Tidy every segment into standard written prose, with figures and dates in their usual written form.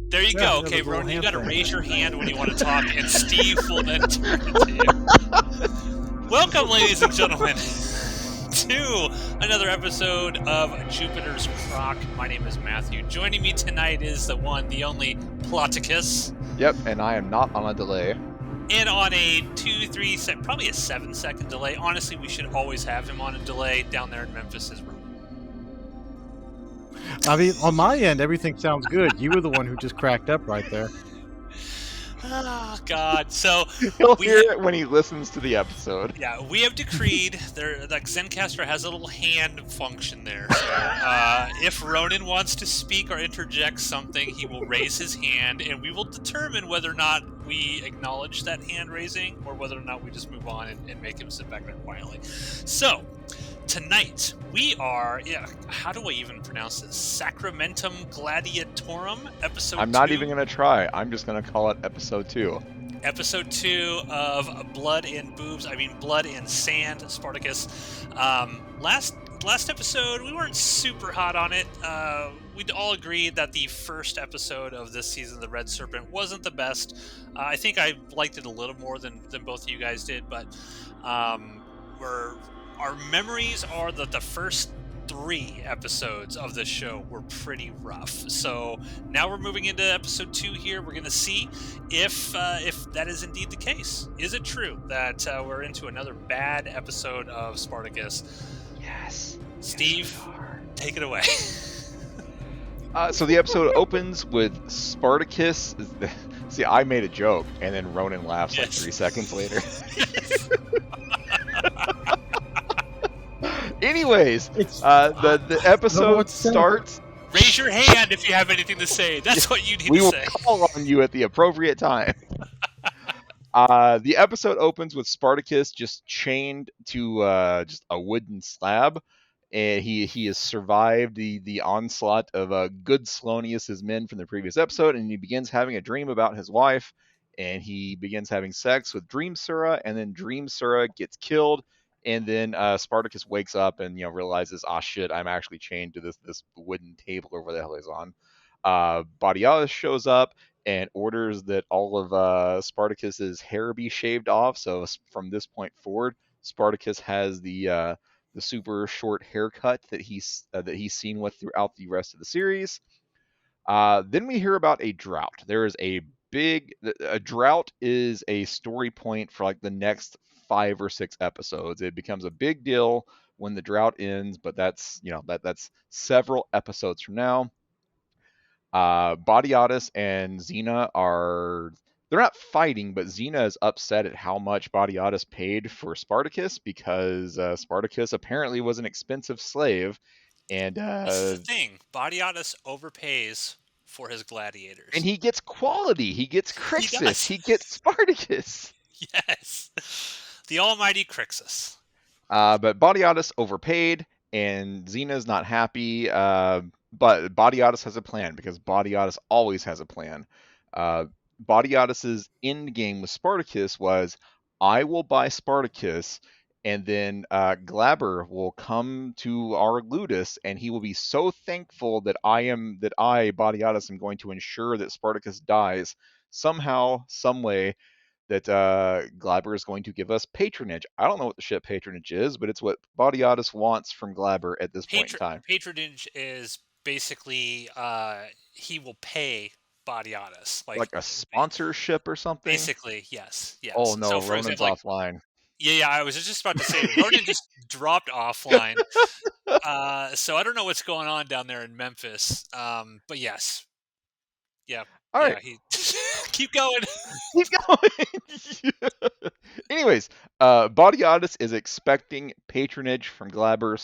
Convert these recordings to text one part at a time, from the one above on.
There you go. Okay, the little Ronan, you got to hand raise your hand when you want to talk, and Steve will then turn it to you. Welcome, ladies and gentlemen, to another episode of Jupiter's CROCK. My name is Matthew. Joining me tonight is the one, the only Spartacus. Yep, and I am not on a delay. And on a 2-3 probably a 7-second delay. Honestly, we should always have him on a delay down there in Memphis. I mean, on my end, everything sounds good. You were the one who just cracked up right there. Oh, God. So He'll hear it when he listens to the episode. Yeah, we have decreed there. Like Zencastr has a little hand function there. So, if Ronan wants to speak or interject something, he will raise his hand, and we will determine whether or not we acknowledge that hand raising, or whether or not we just move on and make him sit back there quietly. So tonight we are. Yeah, how do I even pronounce this? Sacramentum Gladiatorum, episode. I'm not even gonna try. I'm just gonna call it episode 2. Episode 2 of Blood and Boobs. I mean, Blood and Sand, Spartacus. Last episode, we weren't super hot on it. We'd all agreed that the first episode of this season, The Red Serpent, wasn't the best. I think I liked it a little more than both of you guys did, but our memories are that the first 3 episodes of this show were pretty rough. So now we're moving into episode 2 here. We're going to see if that is indeed the case. Is it true that we're into another bad episode of Spartacus? Yes. Steve, take it away. So the episode opens with Spartacus. See, I made a joke, and then Ronan laughs like 3 seconds later. Anyways, the episode starts. Raise your hand if you have anything to say. That's what you need to say. We will call on you at the appropriate time. The episode opens with Spartacus just chained to just a wooden slab, and he has survived the onslaught of good Salonius's men from the previous episode, and he begins having a dream about his wife, and he begins having sex with Dream Sura, and then Dream Sura gets killed. And then Spartacus wakes up and realizes, shit, I'm actually chained to this wooden table over the hell he's on. Batiatus shows up and orders that all of Spartacus's hair be shaved off. So from this point forward, Spartacus has the super short haircut that he's seen with throughout the rest of the series. Then we hear about a drought. There is a drought is a story point for like the next 5 or 6 episodes. It becomes a big deal when the drought ends, but that's several episodes from now. Batiatus and Xena they're not fighting, but Xena is upset at how much Batiatus paid for Spartacus because Spartacus apparently was an expensive slave, and this is the thing. Batiatus overpays for his gladiators, and he gets quality. He gets Crixus. He gets Spartacus. Yes. The almighty Crixus. But Batiatus overpaid, and Xena's not happy. But Batiatus has a plan, because Batiatus always has a plan. Batiatus's end game with Spartacus was, I will buy Spartacus, and then Glaber will come to our Ludus, and he will be so thankful that I, Batiatus, am going to ensure that Spartacus dies somehow, some way, that Glaber is going to give us patronage. I don't know what the shit patronage is, but it's what Batiatus wants from Glaber at this point in time. Patronage is basically he will pay Batiatus. Like a sponsorship or something? Basically, yes. Oh no, so Ronan's example, offline. Yeah, I was just about to say, Ronan just dropped offline. So I don't know what's going on down there in Memphis. But yes. Yeah. All right. Keep going. Keep going. Anyways, Batiatus is expecting patronage from Glaber.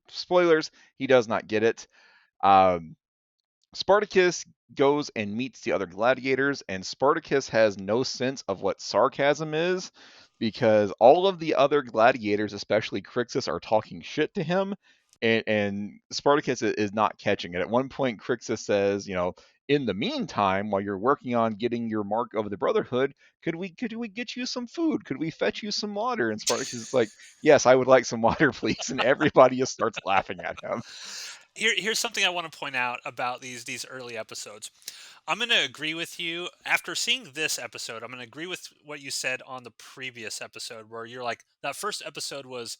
Spoilers, he does not get it. Spartacus goes and meets the other gladiators, and Spartacus has no sense of what sarcasm is, because all of the other gladiators, especially Crixus, are talking shit to him, and Spartacus is not catching it. At one point, Crixus says, in the meantime, while you're working on getting your mark of the Brotherhood, could we get you some food? Could we fetch you some water? And Spartacus is like, yes, I would like some water, please. And everybody just starts laughing at him. Here's something I want to point out about these early episodes. I'm going to agree with you after seeing this episode. I'm going to agree with what you said on the previous episode, where you're like, that first episode was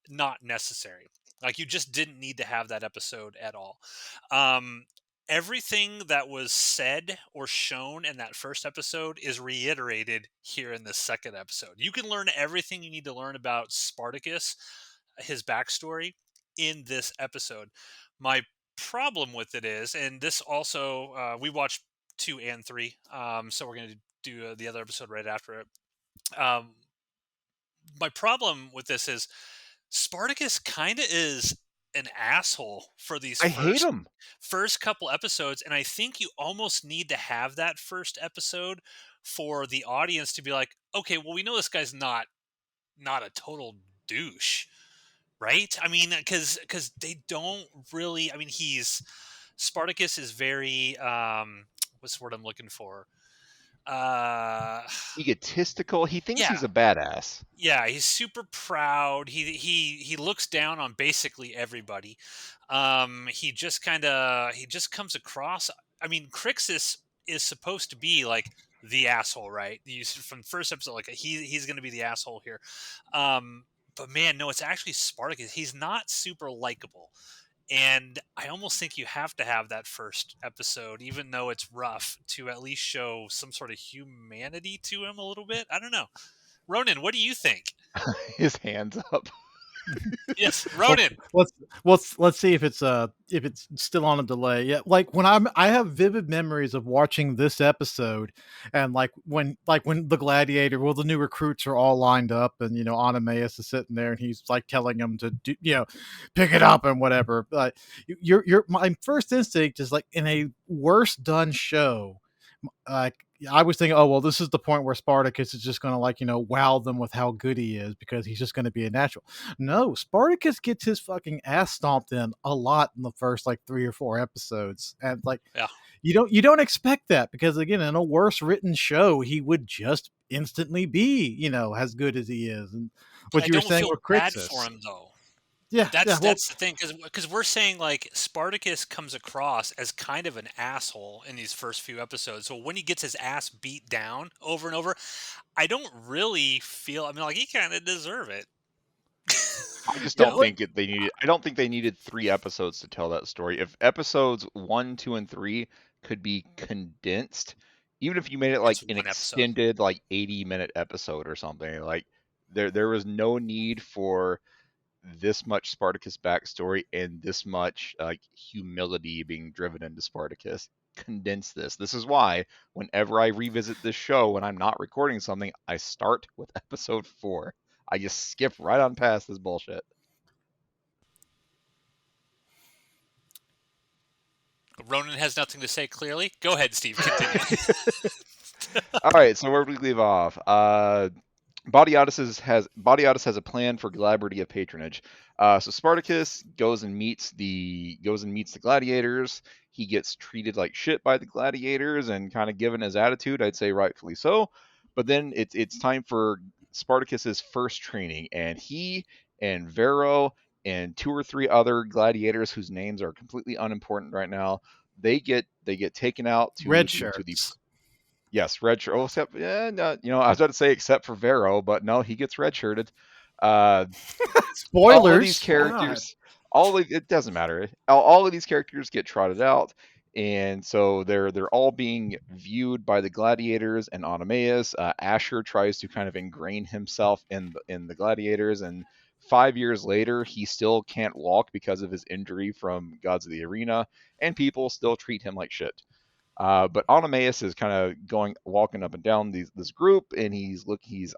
not necessary. Like, you just didn't need to have that episode at all. Um, Everything that was said or shown in that first episode is reiterated here in this second episode. You can learn everything you need to learn about Spartacus, his backstory, in this episode. My problem with it is, and this also, we watched 2 and 3, so we're going to do the other episode right after it. Um, my problem with this is Spartacus kind of is an asshole for these I hate him. first couple episodes, and I think you almost need to have that first episode for the audience to be like, okay, well, we know this guy's not a total douche, right? I mean, because they don't really. I mean, he's Spartacus is very what's the word I'm looking for? Uh, Egotistical. He thinks yeah, he's a badass. yeah, he's super proud. He looks down on basically everybody. He just comes across. I mean, Crixus is supposed to be like the asshole, right? From the first episode, like he's going to be the asshole here. Um, but man, no, it's actually Spartacus. He's not super likable. And I almost think you have to have that first episode, even though it's rough, to at least show some sort of humanity to him a little bit. I don't know. Ronan, what do you think? His hands up. Yes, Well, Ronan. let's see if it's still on a delay. Yeah, like when I have vivid memories of watching this episode, and like when the gladiator, well, the new recruits are all lined up, and Anameus is sitting there, and he's like telling them to do, pick it up and whatever. But my first instinct is like in a worse done show, like I was thinking, oh well, this is the point where Spartacus is just going to wow them with how good he is because he's just going to be a natural. No, Spartacus gets his fucking ass stomped in a lot in the first like 3 or 4 episodes, and like Yeah, you don't expect that because again, in a worse written show, he would just instantly be as good as he is, and what I you were don't saying feel with bad for Crixus. him though. Yeah, yeah. Well, That's the thing, because we're saying like Spartacus comes across as kind of an asshole in these first few episodes. So when he gets his ass beat down over and over, I don't really feel. I mean, like he kind of deserve it. I just yeah, don't like think they needed. I don't think they needed 3 episodes to tell that story. If episodes 1, 2, and 3 could be condensed, even if you made it like It's an one episode. extended, like 80-minute episode or something, like there was no need for this much Spartacus backstory and this much like humility being driven into Spartacus. Condense this. This is why whenever I revisit this show when I'm not recording something, I start with episode 4. I just skip right on past this bullshit. Ronan has nothing to say clearly. Go ahead, Steve. Continue. All right, so where did we leave off? Batiatus has a plan for Galabra of patronage. So Spartacus goes and meets the gladiators. He gets treated like shit by the gladiators and kind of given his attitude. I'd say rightfully so. But then it's time for Spartacus's first training, and he and Vero and 2 or 3 other gladiators whose names are completely unimportant right now. They get taken out red to the shirts. yes, red shirt. Oh, except yeah, no, I was about to say except for Vero, but no, he gets redshirted. Uh, all of these Spoilers. God. characters, it doesn't matter. All of these characters get trotted out, and so they're all being viewed by the gladiators and Oenomaus. Asher tries to kind of ingrain himself in the gladiators, and 5 years later, he still can't walk because of his injury from Gods of the Arena, and people still treat him like shit. But Oenomaus is kind of walking up and down this group, and he's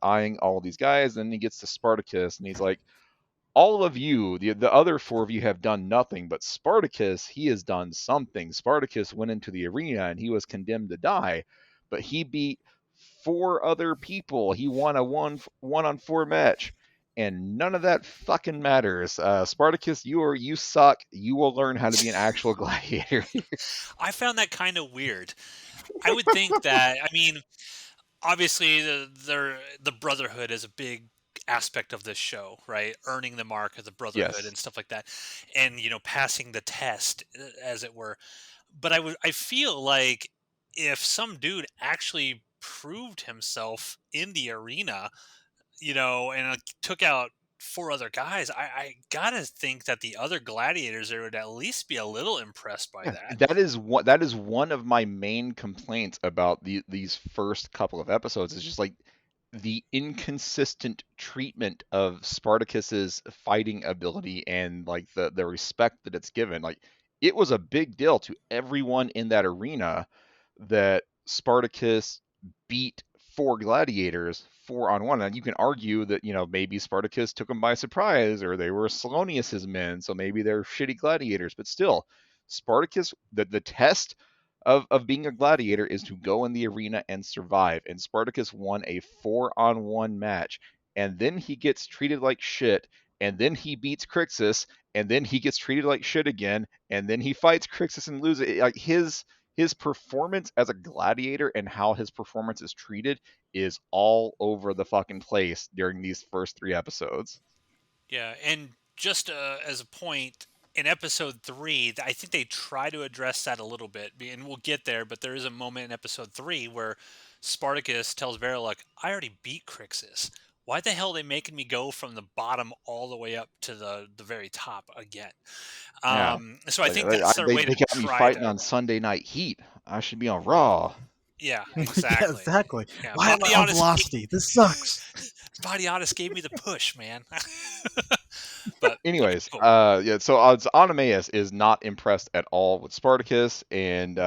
eyeing all these guys. And he gets to Spartacus, and he's like, "All of you, the other 4 of you, have done nothing, but Spartacus, he has done something. Spartacus went into the arena, and he was condemned to die, but he beat 4 other people. He won a 1-on-4 match." And none of that fucking matters. Spartacus, you suck. You will learn how to be an actual gladiator. I found that kind of weird. I would think that. I mean, obviously, the Brotherhood is a big aspect of this show, right? Earning the mark of the brotherhood Yes. and stuff like that, and passing the test, as it were. But I feel like if some dude actually proved himself in the arena, and took out four other guys, I gotta think that the other gladiators there would at least be a little impressed by Yeah, that. that is one of my main complaints about these first couple of episodes is just like the inconsistent treatment of Spartacus's fighting ability and like the respect that it's given. Like it was a big deal to everyone in that arena that Spartacus beat four gladiators 4-on-1. And you can argue that, maybe Spartacus took them by surprise or they were Salonius's men, so maybe they're shitty gladiators, but still, Spartacus, the test of being a gladiator is to go in the arena and survive. And Spartacus won a 4-on-1 match. And then he gets treated like shit. And then he beats Crixus. And then he gets treated like shit again. And then he fights Crixus and loses. Like his performance as a gladiator and how his performance is treated is all over the fucking place during these first 3 episodes. Yeah, and just as a point, in episode 3, I think they try to address that a little bit, and we'll get there. But there is a moment in episode 3 where Spartacus tells Verilic, "I already beat Crixus. Why the hell are they making me go from the bottom all the way up to the very top again?" Yeah. So I Like think that's their way they to got me try fighting to. on Sunday Night Heat. I should be on Raw. Yeah, Yeah, exactly. exactly. Yeah, Why am I on Batiatus, velocity? This sucks. Batiatus gave me the push, man. But okay, Anyways, cool. yeah, so Onomaus is not impressed at all with Spartacus, and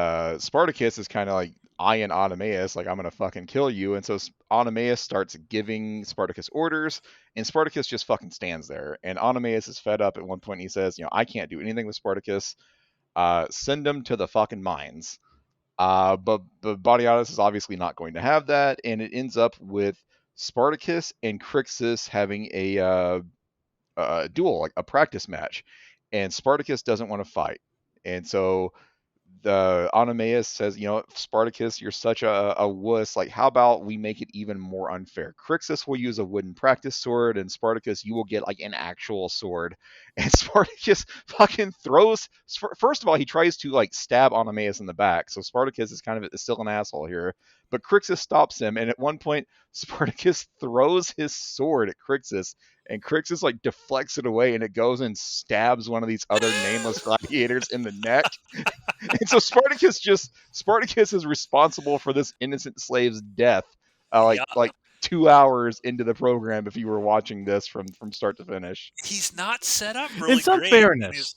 Spartacus is kind of like eyeing Onomaus, like I'm gonna fucking kill you, and so Onomaus starts giving Spartacus orders, and Spartacus just fucking stands there, and Onomaus is fed up at one point. And he says, I can't do anything with Spartacus. Send him to the fucking mines. But Batiatus is obviously not going to have that, and it ends up with Spartacus and Crixus having a duel, like a practice match, and Spartacus doesn't want to fight, and so the Onomaus says, Spartacus, you're such a wuss. Like, how about we make it even more unfair? Crixus will use a wooden practice sword, and Spartacus, you will get like an actual sword. And Spartacus fucking throws. First of all, he tries to like stab Onomaus in the back, so Spartacus is kind of still an asshole here. But Crixus stops him, and at one point, Spartacus throws his sword at Crixus, and Crixus like deflects it away, and it goes and stabs one of these other nameless gladiators in the neck. And so Spartacus is responsible for this innocent slave's death, Yeah, like 2 hours into the program. If you were watching this from start to finish, he's not set up In really some great. fairness,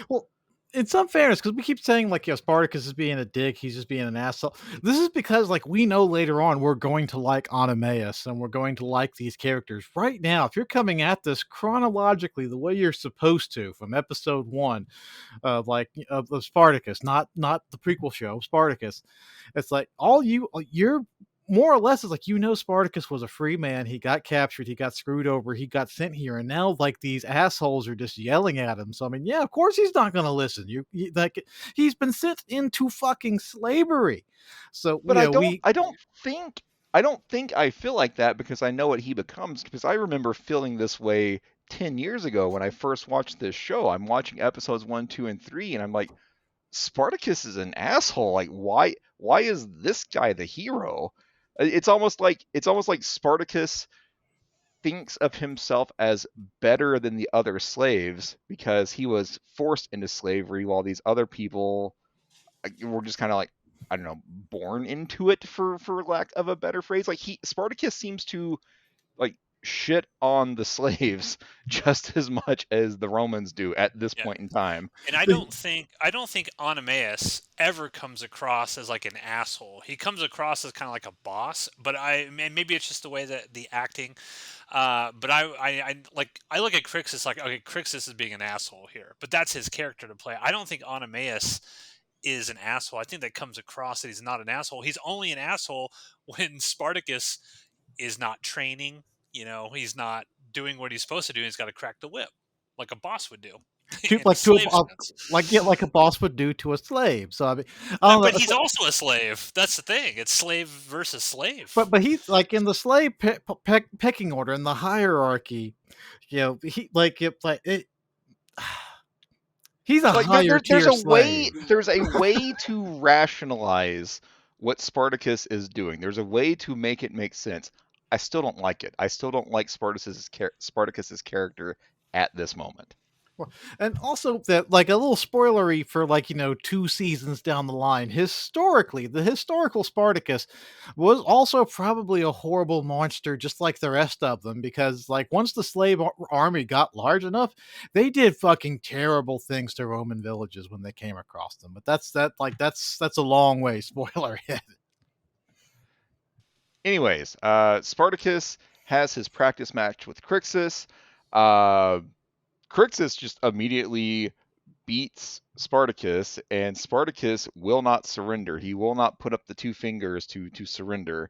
well, in some fairness, because we keep saying like, Spartacus is being a dick, he's just being an asshole. This is because like we know later on we're going to like Onomaus and we're going to like these characters. Right now, if you're coming at this chronologically the way you're supposed to from episode 1 of Spartacus, not the prequel show, Spartacus, it's like you're more or less is like, Spartacus was a free man. He got captured, he got screwed over, he got sent here, and now like these assholes are just yelling at him. So I mean, yeah, of course he's not going to listen. Like he's been sent into fucking slavery. So but we I don't think I feel like that because I know what he becomes. Because I remember feeling this way 10 years ago when I first watched this show. I'm watching episodes 1, 2, and 3, and I'm like, Spartacus is an asshole. Like, why is this guy the hero? It's almost like Spartacus thinks of himself as better than the other slaves because he was forced into slavery while these other people were just kind of like, I don't know, born into it, for lack of a better phrase. Like Spartacus seems to like shit on the slaves just as much as the Romans do at this Yeah, point in time. and I don't think Onomaus ever comes across as like an asshole. He comes across as kind of like a boss, but maybe it's just the way that the acting. But I look at Crixus like, okay, Crixus is being an asshole here, but that's his character to play. I don't think Onomaus is an asshole. I think that comes across that he's not an asshole. He's only an asshole when Spartacus is not training. He's not doing what he's supposed to do. He's got to crack the whip like a boss would do. to in the like to slave sense. like a boss would do to a slave. So I mean, I But, don't but know. he's also a slave. That's the thing. It's slave versus slave. But he's like in the slave pecking order in the hierarchy. You know, he's a Like higher there's tier a way slave. to rationalize what Spartacus is doing. There's a way to make it make sense. I still don't like it. I still don't like Spartacus's character at this moment. Well, and also that like a little spoilery for like 2 seasons down the line. Historically, the historical Spartacus was also probably a horrible monster, just like the rest of them. Because like once the slave army got large enough, they did fucking terrible things to Roman villages when they came across them. But that's a long way spoiler ahead. Anyways, Spartacus has his practice match with Crixus. Uh, Crixus just immediately beats Spartacus, and Spartacus will not surrender. He will not put up the two fingers to surrender.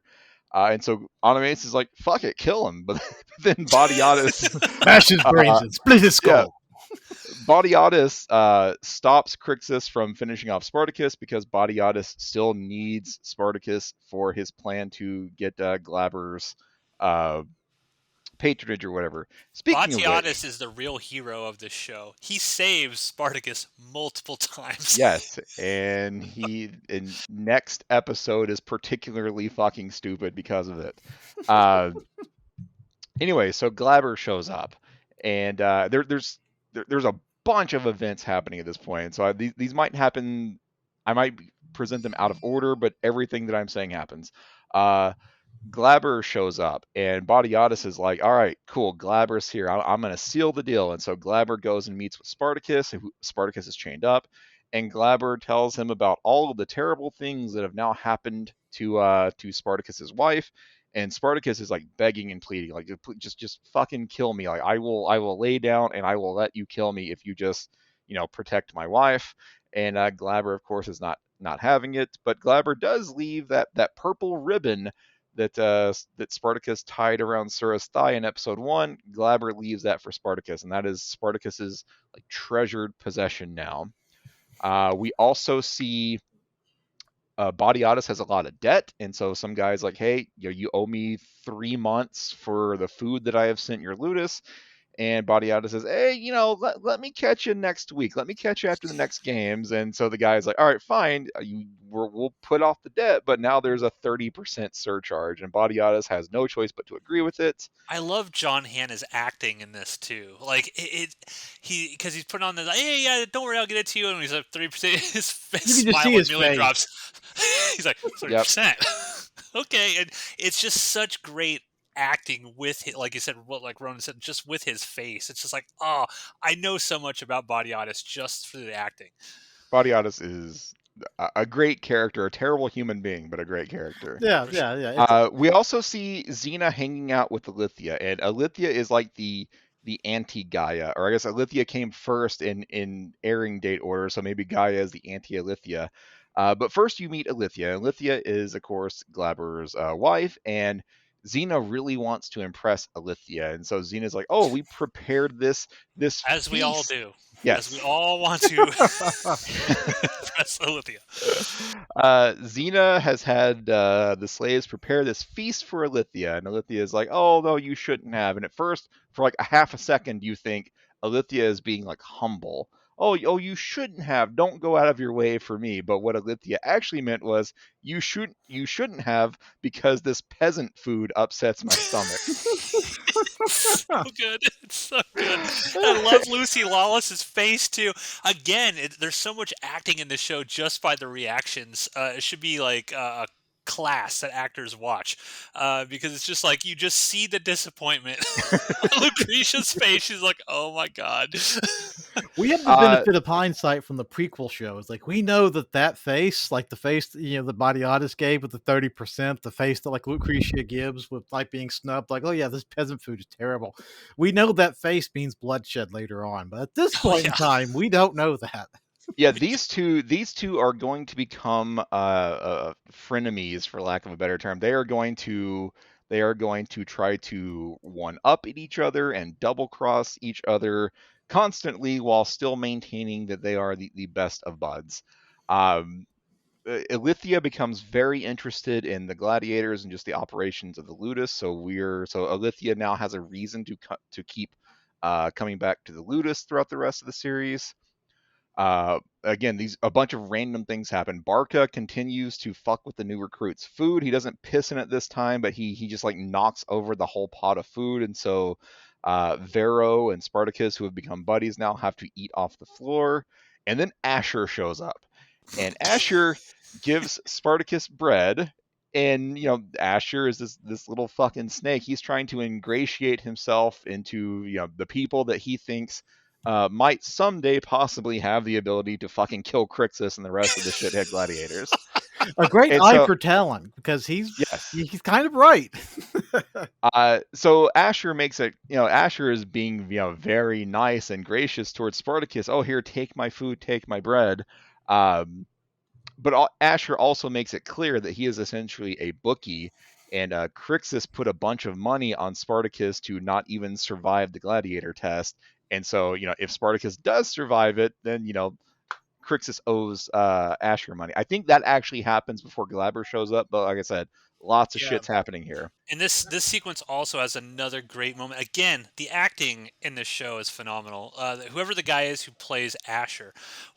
And so Onomaus is like, "Fuck it, kill him." But then Batiatus, Smash his brains and split his yeah, skull. Batiatus stops Crixus from finishing off Spartacus because Batiatus still needs Spartacus for his plan to get Glaber's uh, patronage or whatever. Speaking of which, Batiatus is the real hero of this show. He saves Spartacus multiple times. yes, and he in next episode is particularly fucking stupid because of it. Uh, anyway, so Glaber shows up, and there's a bunch of events happening at this point. So these might happen. I might present them out of order, but everything that I'm saying happens. Uh, Glaber shows up, and Batiatus is like, "All right, cool. Glaber's here. I'm going to seal the deal." And so Glaber goes and meets with Spartacus, who Spartacus is chained up, and Glaber tells him about all of the terrible things that have now happened to Spartacus's wife. And Spartacus is like begging and pleading, like, just fucking kill me. Like I will lay down and I will let you kill me if you just protect my wife. And Glaber, of course, is not having it, but Glaber does leave that purple ribbon that Spartacus tied around Sura's thigh in episode 1. Glaber leaves that for Spartacus, and that is Spartacus's like treasured possession now. We also see Batiatus has a lot of debt, and so some guy's like, "Hey, you owe me 3 months for the food that I have sent your Ludus." And Batiatus says, "Hey, let me catch you next week. Let me catch you after the next games." And so the guy's like, "All right, fine. We'll put off the debt, but now there's a 30% surcharge." And Batiatus has no choice but to agree with it. I love John Hanna's acting in this too. Like because he's putting on the hey, yeah, don't worry, I'll get it to you. And he's like 3%. His You can just see smile his nearly face. drops. He's like Yep. 30%. Okay, and it's just such great acting with it, like you said, what like Ronan said, just with his face. It's just like, oh, I know so much about Batiatus just through the acting. Batiatus is a great character, a terrible human being, but a great character. Yeah, For yeah, sure. yeah. We also see Xena hanging out with Alithia, and Alithia is like the anti-Gaia, or I guess Alithia came first in airing date order, so maybe Gaia is the anti-Alithia. But first you meet Alithia. Alithia is, of course, Glaber's wife, and Xena really wants to impress Alithia, and so Xena's like, "Oh, we prepared this As we all feast." do. Yes. As we all want to impress Olivia. Xena has had the slaves prepare this feast for Alithia, and Alithia is like, "Oh no, you shouldn't have." And at first, for like a half a second, you think Alithia is being like humble. Oh, you shouldn't have. Don't go out of your way for me. But what Alithia actually meant was, you shouldn't have, because this peasant food upsets my stomach. So good. It's so good. I love Lucy Lawless's face too. Again, there's so much acting in this show just by the reactions. It should be like a class that actors watch because it's just like you just see the disappointment on Lucretia's face. She's like, "Oh my god." We have the benefit of hindsight from the prequel shows. Like we know that face, like the face the Batiatus gave with the 30%, the face that like Lucretia gives with like being snubbed, like, "Oh yeah, this peasant food is terrible." We know that face means bloodshed later on, but at this point in time, we don't know that. Yeah, these two are going to become frenemies, for lack of a better term. They are going to try to one up at each other and double cross each other. constantly while still maintaining that they are the best of buds. Um, Ilithia becomes very interested in the gladiators and just the operations of the ludus. So Ilithia now has a reason to keep coming back to the ludus throughout the rest of the series. Again, a bunch of random things happen. Barca continues to fuck with the new recruits' food. He doesn't piss in it this time, but he just like knocks over the whole pot of food, and so Vero and Spartacus, who have become buddies now, have to eat off the floor. And then Asher shows up, and Asher gives Spartacus bread. And Asher is this little fucking snake. He's trying to ingratiate himself into the people that he thinks might someday possibly have the ability to fucking kill Crixus and the rest of the shithead gladiators. A great And eye so, for talent, because he's yes. kind of right. So Asher makes it, Asher is being, very nice and gracious towards Spartacus. Oh, here, take my food, take my bread. But Asher also makes it clear that he is essentially a bookie, and Crixus put a bunch of money on Spartacus to not even survive the gladiator test. And so, if Spartacus does survive it, then, Crixus owes Asher money. I think that actually happens before Glaber shows up, but like I said, lots of shit's happening here. And this sequence also has another great moment. Again, the acting in this show is phenomenal. Whoever the guy is who plays Asher,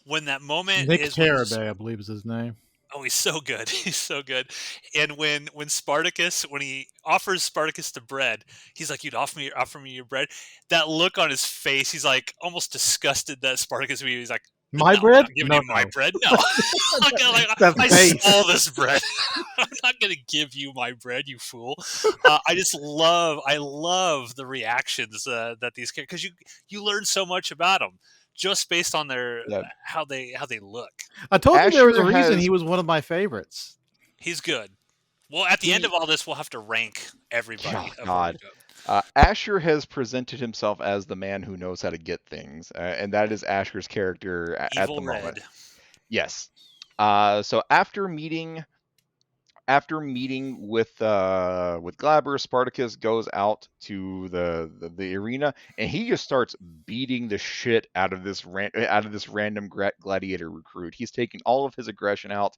when that moment Nick is Carabay, I believe is his name. Oh, he's so good. He's so good. And when Spartacus, when he offers Spartacus the bread, he's like, "You'd offer me your bread." That look on his face, he's like almost disgusted that Spartacus. He's like, My "No, bread? I'm giving No, you my no." bread. No, I face. stole this bread. I'm not gonna give you my bread, you fool. I love the reactions that these characters, because you learn so much about them just based on their how they look. I told you there was a Asher reason has- he was one of my favorites. He's good. Well, at the end of all this, we'll have to rank everybody. Oh, God. Asher has presented himself as the man who knows how to get things, and that is Asher's character at the Evil moment. Red. Yes. So after meeting with Glaber, Spartacus goes out to the arena, and he just starts beating the shit out of this random gladiator recruit. He's taking all of his aggression out,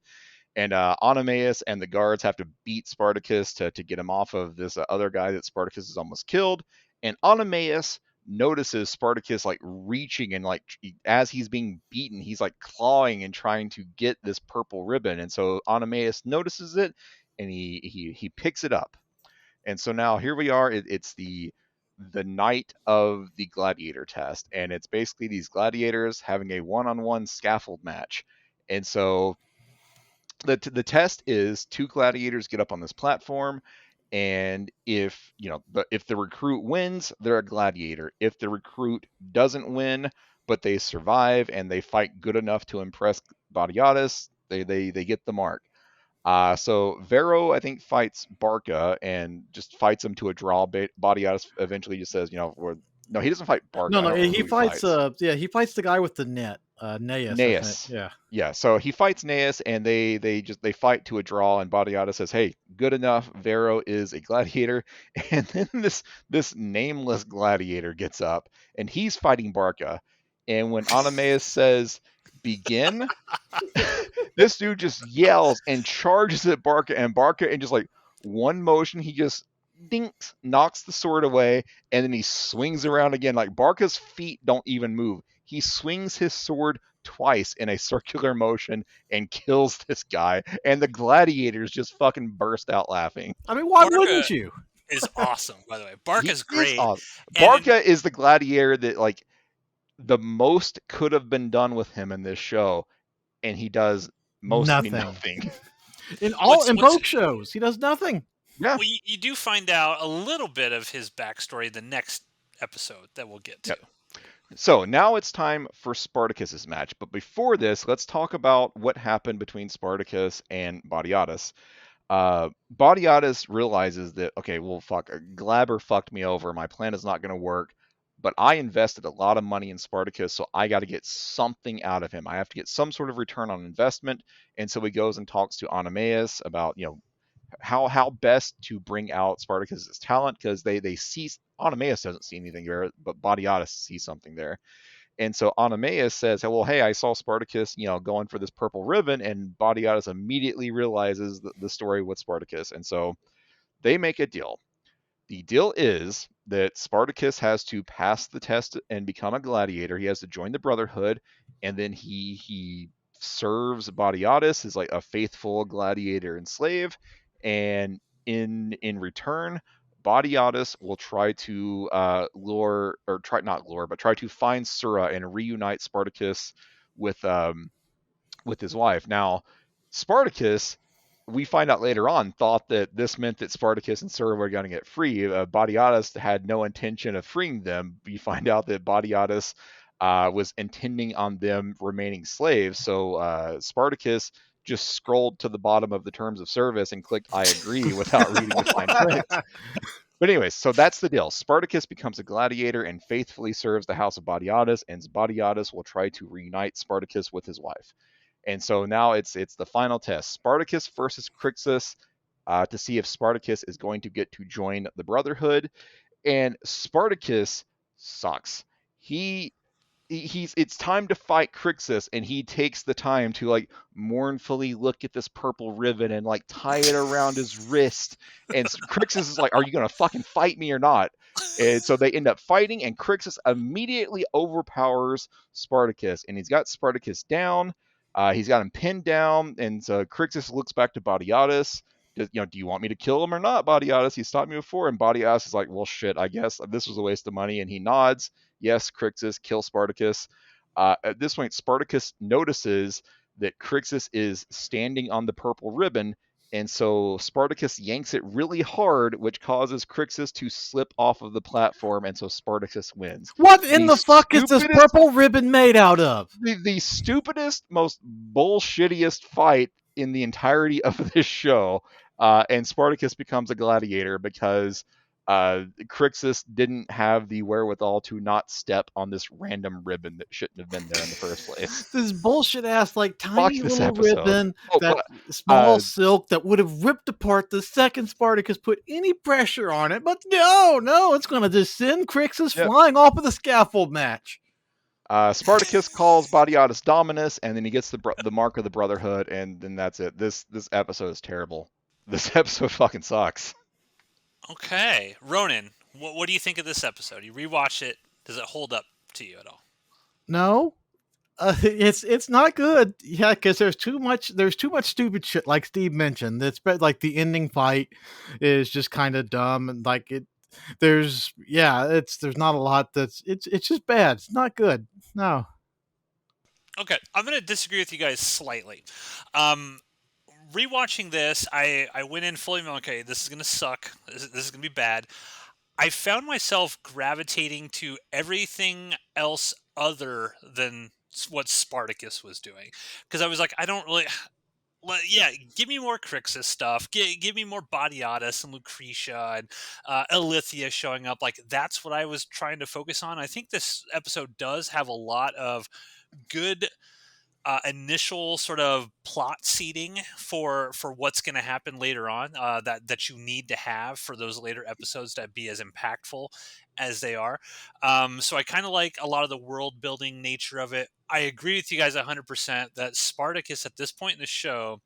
and Oenomaus and the guards have to beat Spartacus to get him off of this other guy that Spartacus has almost killed. And Oenomaus notices Spartacus like reaching, and like as he's being beaten, he's like clawing and trying to get this purple ribbon. And so Oenomaus notices it, and he picks it up. And so now here we are. It's the night of the gladiator test, and it's basically these gladiators having a one-on-one scaffold match. And so the test is 2 gladiators get up on this platform, and if the recruit wins, they're a gladiator. If the recruit doesn't win, but they survive and they fight good enough to impress Batiatus, they get the mark. So Vero, I think, fights Barca and just fights him to a draw. Batiatus eventually just says, no, he doesn't fight Barca. No, he fights. He fights the guy with the net, Naeus. Yeah. So he fights Naeus, and they fight to a draw. And Batiatus says, "Hey, good enough. Vero is a gladiator." And then this nameless gladiator gets up, and he's fighting Barca. And when Oenomaus says, "Begin," this dude just yells and charges at Barca, and Barca, in just like one motion, he just dinks, knocks the sword away, and then he swings around again. Like, Barca's feet don't even move. He swings his sword twice in a circular motion and kills this guy, and the gladiators just fucking burst out laughing. I mean, why wouldn't you? Is awesome, by the way. Barca's great. Awesome. Barca is the gladiator that, like, the most could have been done with him in this show, and he does mostly nothing. In both shows, he does nothing. Yeah. Well, you do find out a little bit of his backstory the next episode that we'll get to. Yep. So now it's time for Spartacus's match. But before this, let's talk about what happened between Spartacus and Batiatus. Batiatus realizes that, okay, well, fuck, Glaber fucked me over. My plan is not going to work. But I invested a lot of money in Spartacus, so I got to get something out of him. I have to get some sort of return on investment. And so he goes and talks to Oenomaus about, how best to bring out Spartacus's talent, because they see Oenomaus doesn't see anything there, but Batiatus sees something there. And so Oenomaus says, well, hey, I saw Spartacus, going for this purple ribbon, and Batiatus immediately realizes the story with Spartacus. And so they make a deal. The deal is that Spartacus has to pass the test and become a gladiator. He has to join the Brotherhood, and then he serves Batiatus as like a faithful gladiator and slave. And in return, Batiatus will try to try to find Sura and reunite Spartacus with his wife. Now, Spartacus, we find out later on, thought that this meant that Spartacus and Sura were going to get free. Batiatus had no intention of freeing them. We find out that Batiatus was intending on them remaining slaves. So Spartacus just scrolled to the bottom of the terms of service and clicked "I agree" without reading the fine print. But anyways, so that's the deal. Spartacus becomes a gladiator and faithfully serves the House of Batiatus, and Batiatus will try to reunite Spartacus with his wife. And so now it's the final test: Spartacus versus Crixus, to see if Spartacus is going to get to join the Brotherhood. And Spartacus sucks. It's time to fight Crixus, and he takes the time to like mournfully look at this purple ribbon and like tie it around his wrist. And Crixus is like, "Are you gonna fucking fight me or not?" And so they end up fighting, and Crixus immediately overpowers Spartacus, and he's got Spartacus down. He's got him pinned down, and so Crixus looks back to Batiatus. Do you want me to kill him or not, Batiatus? He stopped me before. And Batiatus is like, well, shit, I guess this was a waste of money. And he nods. Yes, Crixus, kill Spartacus. At this point, Spartacus notices that Crixus is standing on the purple ribbon, and so Spartacus yanks it really hard, which causes Crixus to slip off of the platform, and so Spartacus wins. What in the fuck is this purple ribbon made out of? The stupidest, most bullshittiest fight in the entirety of this show, and Spartacus becomes a gladiator because Crixus didn't have the wherewithal to not step on this random ribbon that shouldn't have been there in the first place. This bullshit ass, like, tiny little ribbon, small silk that would have ripped apart the second Spartacus put any pressure on it. But no, it's going to just send Crixus flying off of the scaffold match. Spartacus calls Batiatus Dominus, and then he gets the mark of the Brotherhood, and then that's it. This episode is terrible. This episode fucking sucks. Okay, Ronan, what do you think of this episode? You rewatch it. Does it hold up to you at all? No, it's not good. Yeah, because there's too much stupid shit, like Steve mentioned. It's like the ending fight is just kind of dumb, and like there's not a lot it's just bad. It's not good. No. Okay, I'm going to disagree with you guys slightly. Rewatching this, I went in fully, okay, this is going to suck. This is going to be bad. I found myself gravitating to everything else other than what Spartacus was doing. Because I was like, I don't really... Yeah, give me more Crixus stuff. Give me more Batiatus and Lucretia and Ilithia showing up. Like, that's what I was trying to focus on. I think this episode does have a lot of good... initial sort of plot seeding for what's going to happen later on that you need to have for those later episodes to be as impactful as they are. So I kind of like a lot of the world building nature of it. I agree with you guys 100% that Spartacus at this point in the show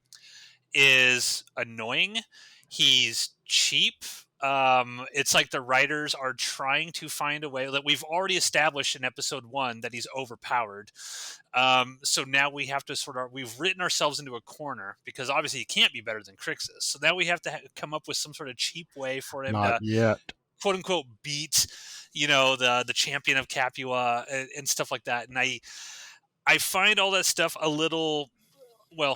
is annoying. He's cheap. It's like the writers are trying to find a way that we've already established in episode 1 that he's overpowered. So now we have to we've written ourselves into a corner because obviously he can't be better than Crixus. So now we have to come up with some sort of cheap way for him to quote unquote beat, the champion of Capua and stuff like that. And I find all that stuff a little,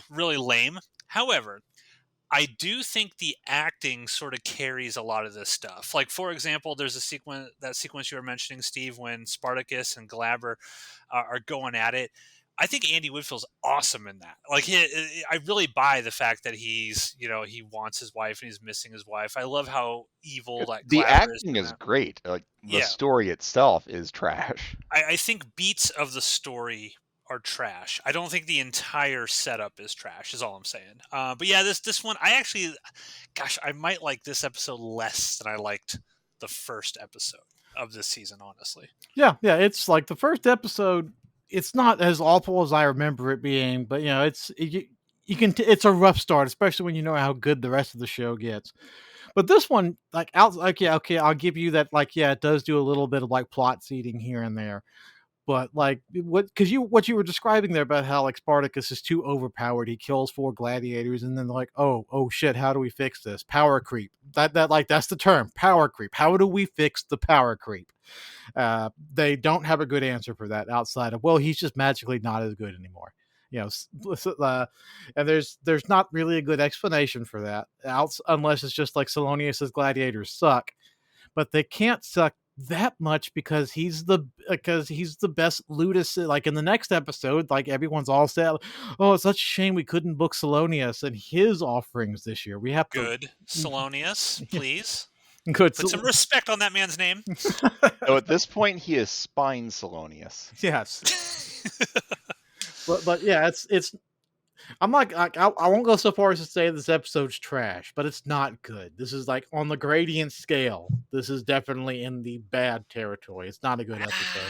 really lame. However, I do think the acting sort of carries a lot of this stuff. Like, for example, there's that sequence you were mentioning, Steve, when Spartacus and Glaber are going at it. I think Andy Woodfield's awesome in that. Like, I really buy the fact that he's, he wants his wife and he's missing his wife. I love how evil that the Glaber acting is great. Like, the story itself is trash. I think beats of the story are trash. I don't think the entire setup is trash, is all I'm saying. But yeah, this one, I actually, gosh, I might like this episode less than I liked the first episode of this season, honestly. Yeah, it's like the first episode. It's not as awful as I remember it being, but you can it's a rough start, especially when you know how good the rest of the show gets. But this one, yeah, okay, I'll give you that. Like, yeah, it does do a little bit of like plot seeding here and there. But like what you were describing there about how like Spartacus is too overpowered, he kills 4 gladiators, and then like, oh shit, how do we fix this? Power creep. That's the term, power creep. How do we fix the power creep? They don't have a good answer for that outside of, well, he's just magically not as good anymore. And there's not really a good explanation for that, unless it's just like Salonius's gladiators suck, but they can't suck that much because he's the best ludus. Like in the next episode, like everyone's all set. Oh, it's such a shame we couldn't book Salonius and his offerings this year. We have Good Salonius, please. Good. Put some respect on that man's name. So at this point, he is Spine Salonius. Yes. but yeah, it's. I'm like, I won't go so far as to say this episode's trash, but it's not good. This is like on the gradient scale. This is definitely in the bad territory. It's not a good episode.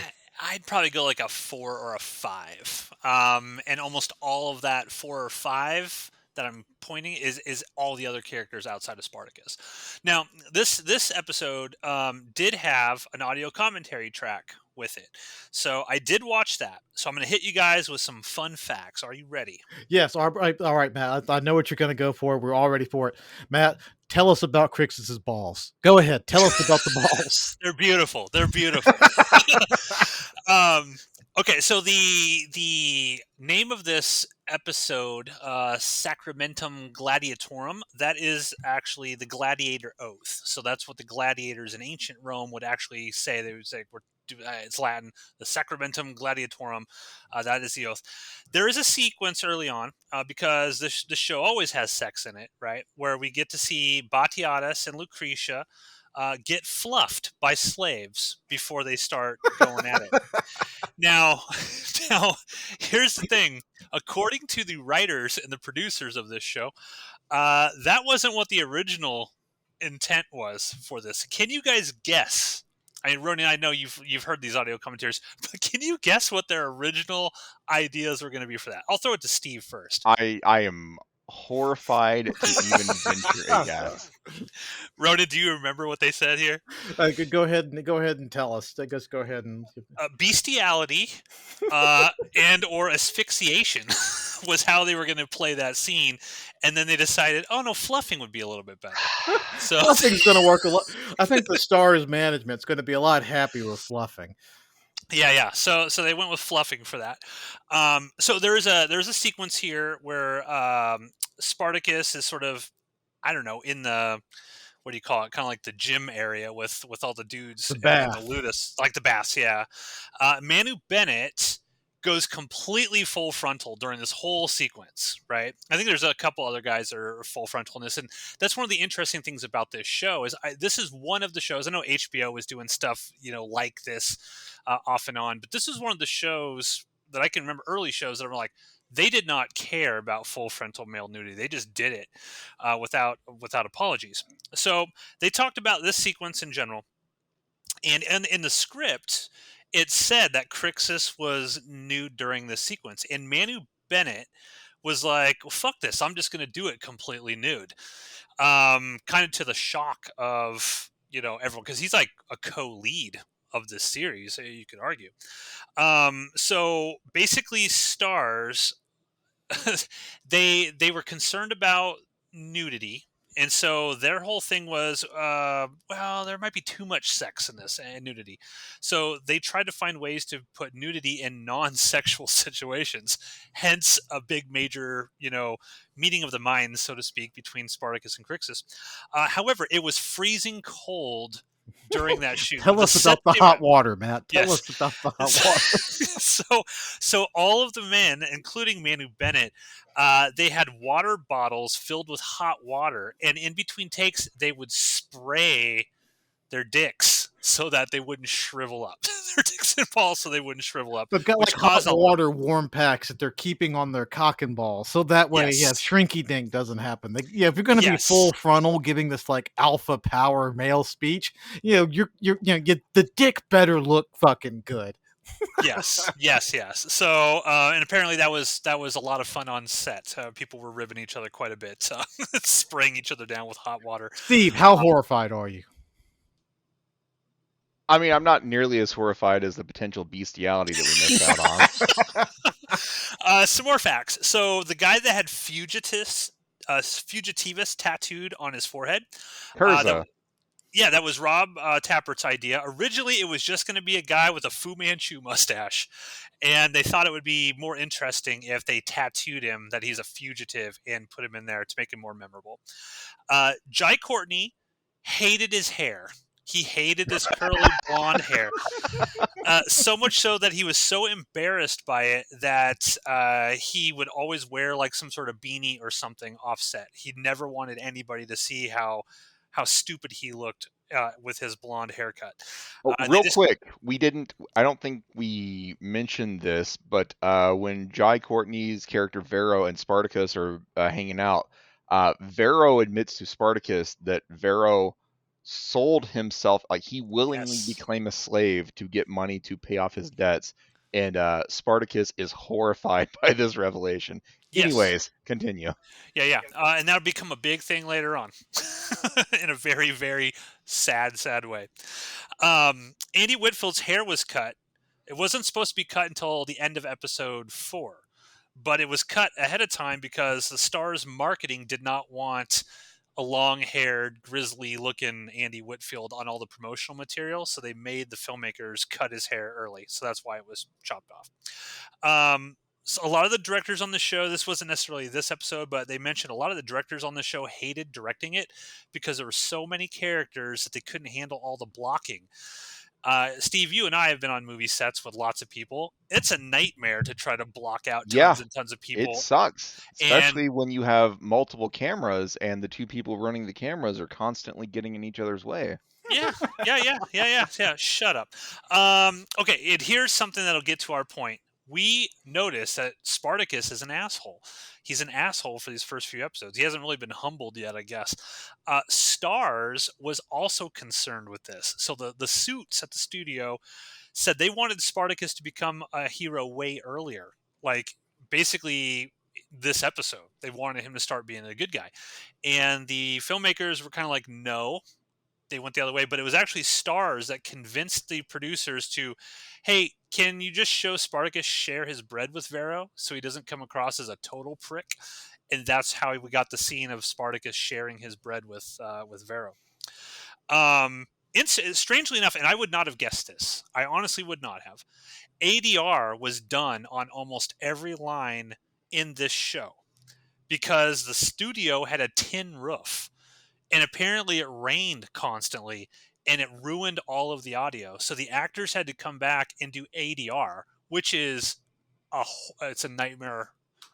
I'd probably go like a 4 or a 5. And almost all of that 4 or 5 that I'm pointing is all the other characters outside of Spartacus. Now, this episode did have an audio commentary track with it. So I did watch that. So I'm going to hit you guys with some fun facts. Are you ready? Yes. All right, Matt. I know what you're going to go for. We're all ready for it. Matt, tell us about Crixus's balls. Go ahead. Tell us about the balls. They're beautiful. They're beautiful. Okay, so the name of this episode, Sacramentum Gladiatorum, that is actually the gladiator oath. So that's what the gladiators in ancient Rome would actually say. They would say, it's Latin, the Sacramentum Gladiatorum. That is the oath. There is a sequence early on, because the show always has sex in it, right? Where we get to see Batiatus and Lucretia get fluffed by slaves before they start going at it. Now, here's the thing. According to the writers and the producers of this show, that wasn't what the original intent was for this. Can you guys guess? I mean, Ronan, I know you've heard these audio commentaries, but can you guess what their original ideas were going to be for that? I'll throw it to Steve first. I am horrified to even venture a guess. Ronan, do you remember what they said here? Go ahead and tell us. I guess go ahead and bestiality and or asphyxiation was how they were going to play that scene, and then they decided, oh no, fluffing would be a little bit better. So fluffing's going to work a lot. I think the Stars management's going to be a lot happier with fluffing. Yeah. So they went with fluffing for that. So there's a sequence here where Spartacus is sort of, I don't know, in the, what do you call it? Kind of like the gym area with all the dudes and the ludus, like the baths. Yeah. Manu Bennett goes completely full frontal during this whole sequence, right? I think there's a couple other guys that are full frontal in this, and that's one of the interesting things about this show is this is one of the shows. I know HBO was doing stuff, like this off and on, but this is one of the shows that I can remember, early shows that were like, they did not care about full frontal male nudity. They just did it without apologies. So they talked about this sequence in general, and in the script, it said that Crixus was nude during this sequence, and Manu Bennett was like, well, fuck this, I'm just going to do it completely nude. Kind of to the shock of, everyone, because he's like a co-lead of this series, you could argue. So basically Stars, they were concerned about nudity. And so their whole thing was, well, there might be too much sex in this and nudity. So they tried to find ways to put nudity in non-sexual situations. Hence a big major, meeting of the minds, so to speak, between Spartacus and Crixus. However, it was freezing cold during that shoot. Tell us about the hot water, Matt. Tell us about the hot water. So all of the men, including Manu Bennett, they had water bottles filled with hot water, and in between takes, they would spray their dicks so that they wouldn't shrivel up. Their dicks. cotton balls so they wouldn't shrivel up. They've got Which like hot caused a water warm packs that they're keeping on their cock and ball, so that way, yeah, Yes. shrinky dink doesn't happen. If you're going to be Yes. full frontal, giving this like alpha power male speech, the dick better look fucking good. Yes. So, and apparently that was a lot of fun on set. People were ribbing each other quite a bit, spraying each other down with hot water. Steve, how horrified are you? I mean, I'm not nearly as horrified as the potential bestiality that we missed out on. Some more facts. So the guy that had fugitivus tattooed on his forehead. Curza. That was Rob Tappert's idea. Originally, it was just going to be a guy with a Fu Manchu mustache, and they thought it would be more interesting if they tattooed him that he's a fugitive and put him in there to make him more memorable. Jai Courtney hated his hair. He hated this curly blonde hair. So much so that he was so embarrassed by it that he would always wear like some sort of beanie or something offset. He never wanted anybody to see how stupid he looked with his blonde haircut. Real quick, I don't think we mentioned this, but when Jai Courtney's character Vero and Spartacus are hanging out, Vero admits to Spartacus that Vero sold himself, like he willingly became a slave to get money to pay off his debts, and Spartacus is horrified by this revelation. Anyways, continue. Yeah. And that'll become a big thing later on in a very, very sad way. Andy Whitfield's hair was cut. It wasn't supposed to be cut until the end of episode 4, but it was cut ahead of time because the Star's marketing did not want a long-haired, grizzly-looking Andy Whitfield on all the promotional material, so they made the filmmakers cut his hair early. So that's why it was chopped off. So a lot of the directors on the show, this wasn't necessarily this episode, but they mentioned a lot of the directors on the show hated directing it because there were so many characters that they couldn't handle all the blocking. Steve, you and I have been on movie sets with lots of people. It's a nightmare to try to block out tons and tons of people. It sucks, especially when you have multiple cameras and the two people running the cameras are constantly getting in each other's way. Yeah. Shut up. Okay, here's something that'll get to our point. We notice that Spartacus is an asshole. He's an asshole for these first few episodes. He hasn't really been humbled yet, I guess. Stars was also concerned with this. So the suits at the studio said they wanted Spartacus to become a hero way earlier. Like, basically, this episode. They wanted him to start being a good guy. And the filmmakers were kind of like, no. They went the other way, but it was actually Stars that convinced the producers to, hey, can you just show Spartacus share his bread with Vero so he doesn't come across as a total prick? And that's how we got the scene of Spartacus sharing his bread with Vero. Strangely enough, and I would not have guessed this, I honestly would not have, ADR was done on almost every line in this show because the studio had a tin roof. And apparently it rained constantly, and it ruined all of the audio. So the actors had to come back and do ADR, which is it's a nightmare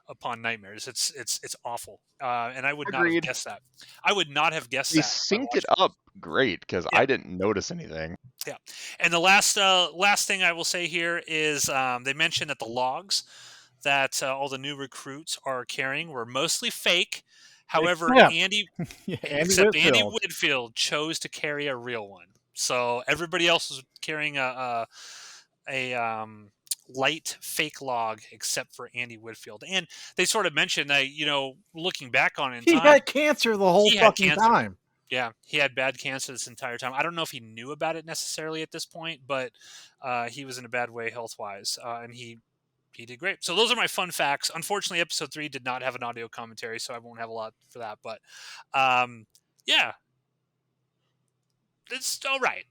upon nightmares. It's awful, and I would not have guessed that. I would not have guessed that. They synced it up great because I didn't notice anything. Yeah, and the last thing I will say here is they mentioned that the logs that all the new recruits are carrying were mostly fake. However, Andy Whitfield chose to carry a real one. So everybody else was carrying a light fake log except for Andy Whitfield. And they sort of mentioned that, looking back on it, he had cancer the whole fucking time. Yeah, he had bad cancer this entire time. I don't know if he knew about it necessarily at this point, but he was in a bad way health-wise, and he did great. So those are my fun facts. Unfortunately, episode 3 did not have an audio commentary, so I won't have a lot for that. But, it's all right.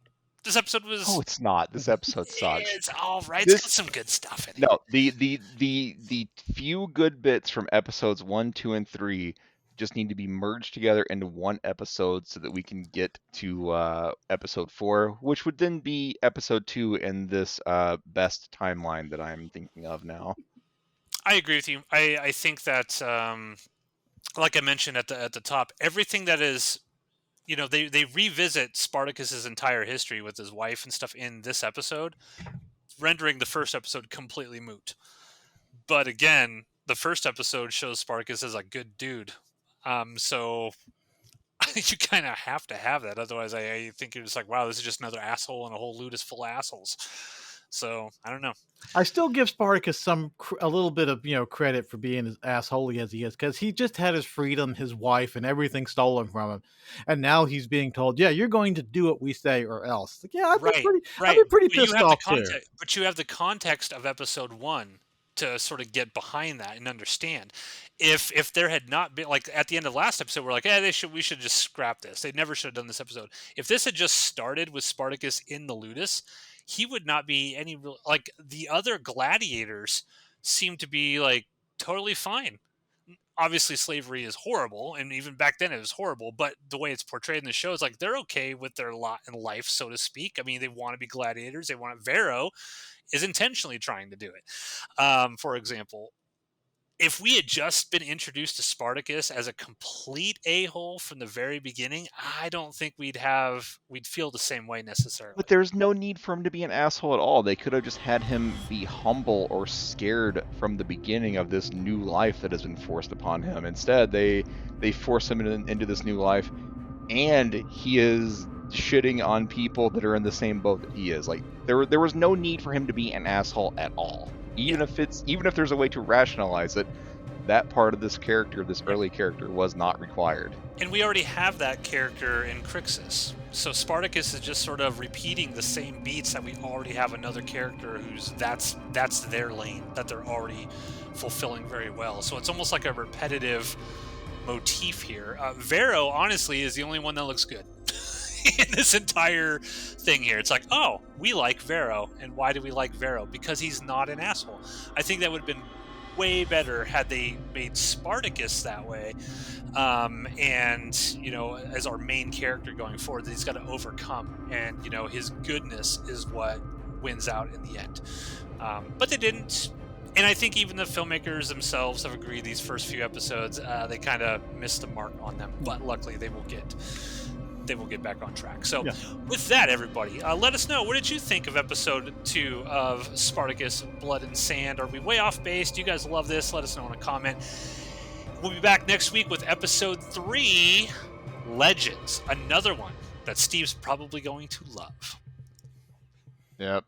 This episode was... Oh, it's not. This episode sucks. It's all right. It's got some good stuff in it. No, the few good bits from episodes 1, 2, and 3 just need to be merged together into one episode so that we can get to episode 4, which would then be episode 2 in this best timeline that I'm thinking of now. I agree with you. I think that, like I mentioned at the top, everything that is, they revisit Spartacus's entire history with his wife and stuff in this episode. rendering the first episode completely moot. But again, the first episode shows Spartacus as a good dude. So you kind of have to have that. Otherwise, I think you're just like, wow, this is just another asshole and a whole loot is full of assholes. So I don't know. I still give Spartacus a little bit of credit for being as assholey as he is, because he just had his freedom, his wife, and everything stolen from him, and now he's being told, "Yeah, you're going to do what we say, or else." Like, yeah, Right. I'd be pretty But you pissed have the off too. context. But you have the context of episode 1 to sort of get behind that and understand. If there had not been, like at the end of last episode, we're like, we should just scrap this. They never should have done this episode. If this had just started with Spartacus in the Ludus, he would not be any real, like the other gladiators seem to be like totally fine. Obviously slavery is horrible, and even back then it was horrible, but the way it's portrayed in the show is like they're okay with their lot in life, so to speak. I mean, they want to be gladiators. They want it. Vero is intentionally trying to do it. For example, if we had just been introduced to Spartacus as a complete a-hole from the very beginning, I don't think we'd feel the same way necessarily. But there's no need for him to be an asshole at all. They could have just had him be humble or scared from the beginning of this new life that has been forced upon him. Instead, they force him into this new life, and he is shitting on people that are in the same boat that he is. Like there was no need for him to be an asshole at all. Even if there's a way to rationalize it, that part of this character, this early character, was not required. And we already have that character in Crixus. So Spartacus is just sort of repeating the same beats that we already have another character who's that's their lane that they're already fulfilling very well. So it's almost like a repetitive motif here. Vero, honestly, is the only one that looks good in this entire thing here. It's like, oh, we like Vero. And why do we like Vero? Because he's not an asshole. I think that would have been way better had they made Spartacus that way, and as our main character going forward that he's got to overcome, and his goodness is what wins out in the end. But they didn't, and I think even the filmmakers themselves have agreed these first few episodes they kind of missed the mark on them, but luckily they will get back on track. So with that, everybody, let us know, what did you think of episode 2 of Spartacus Blood and Sand? Are we way off base? Do you guys love this? Let us know in a comment. We'll be back next week with episode 3, Legends, another one that Steve's probably going to love. Yep.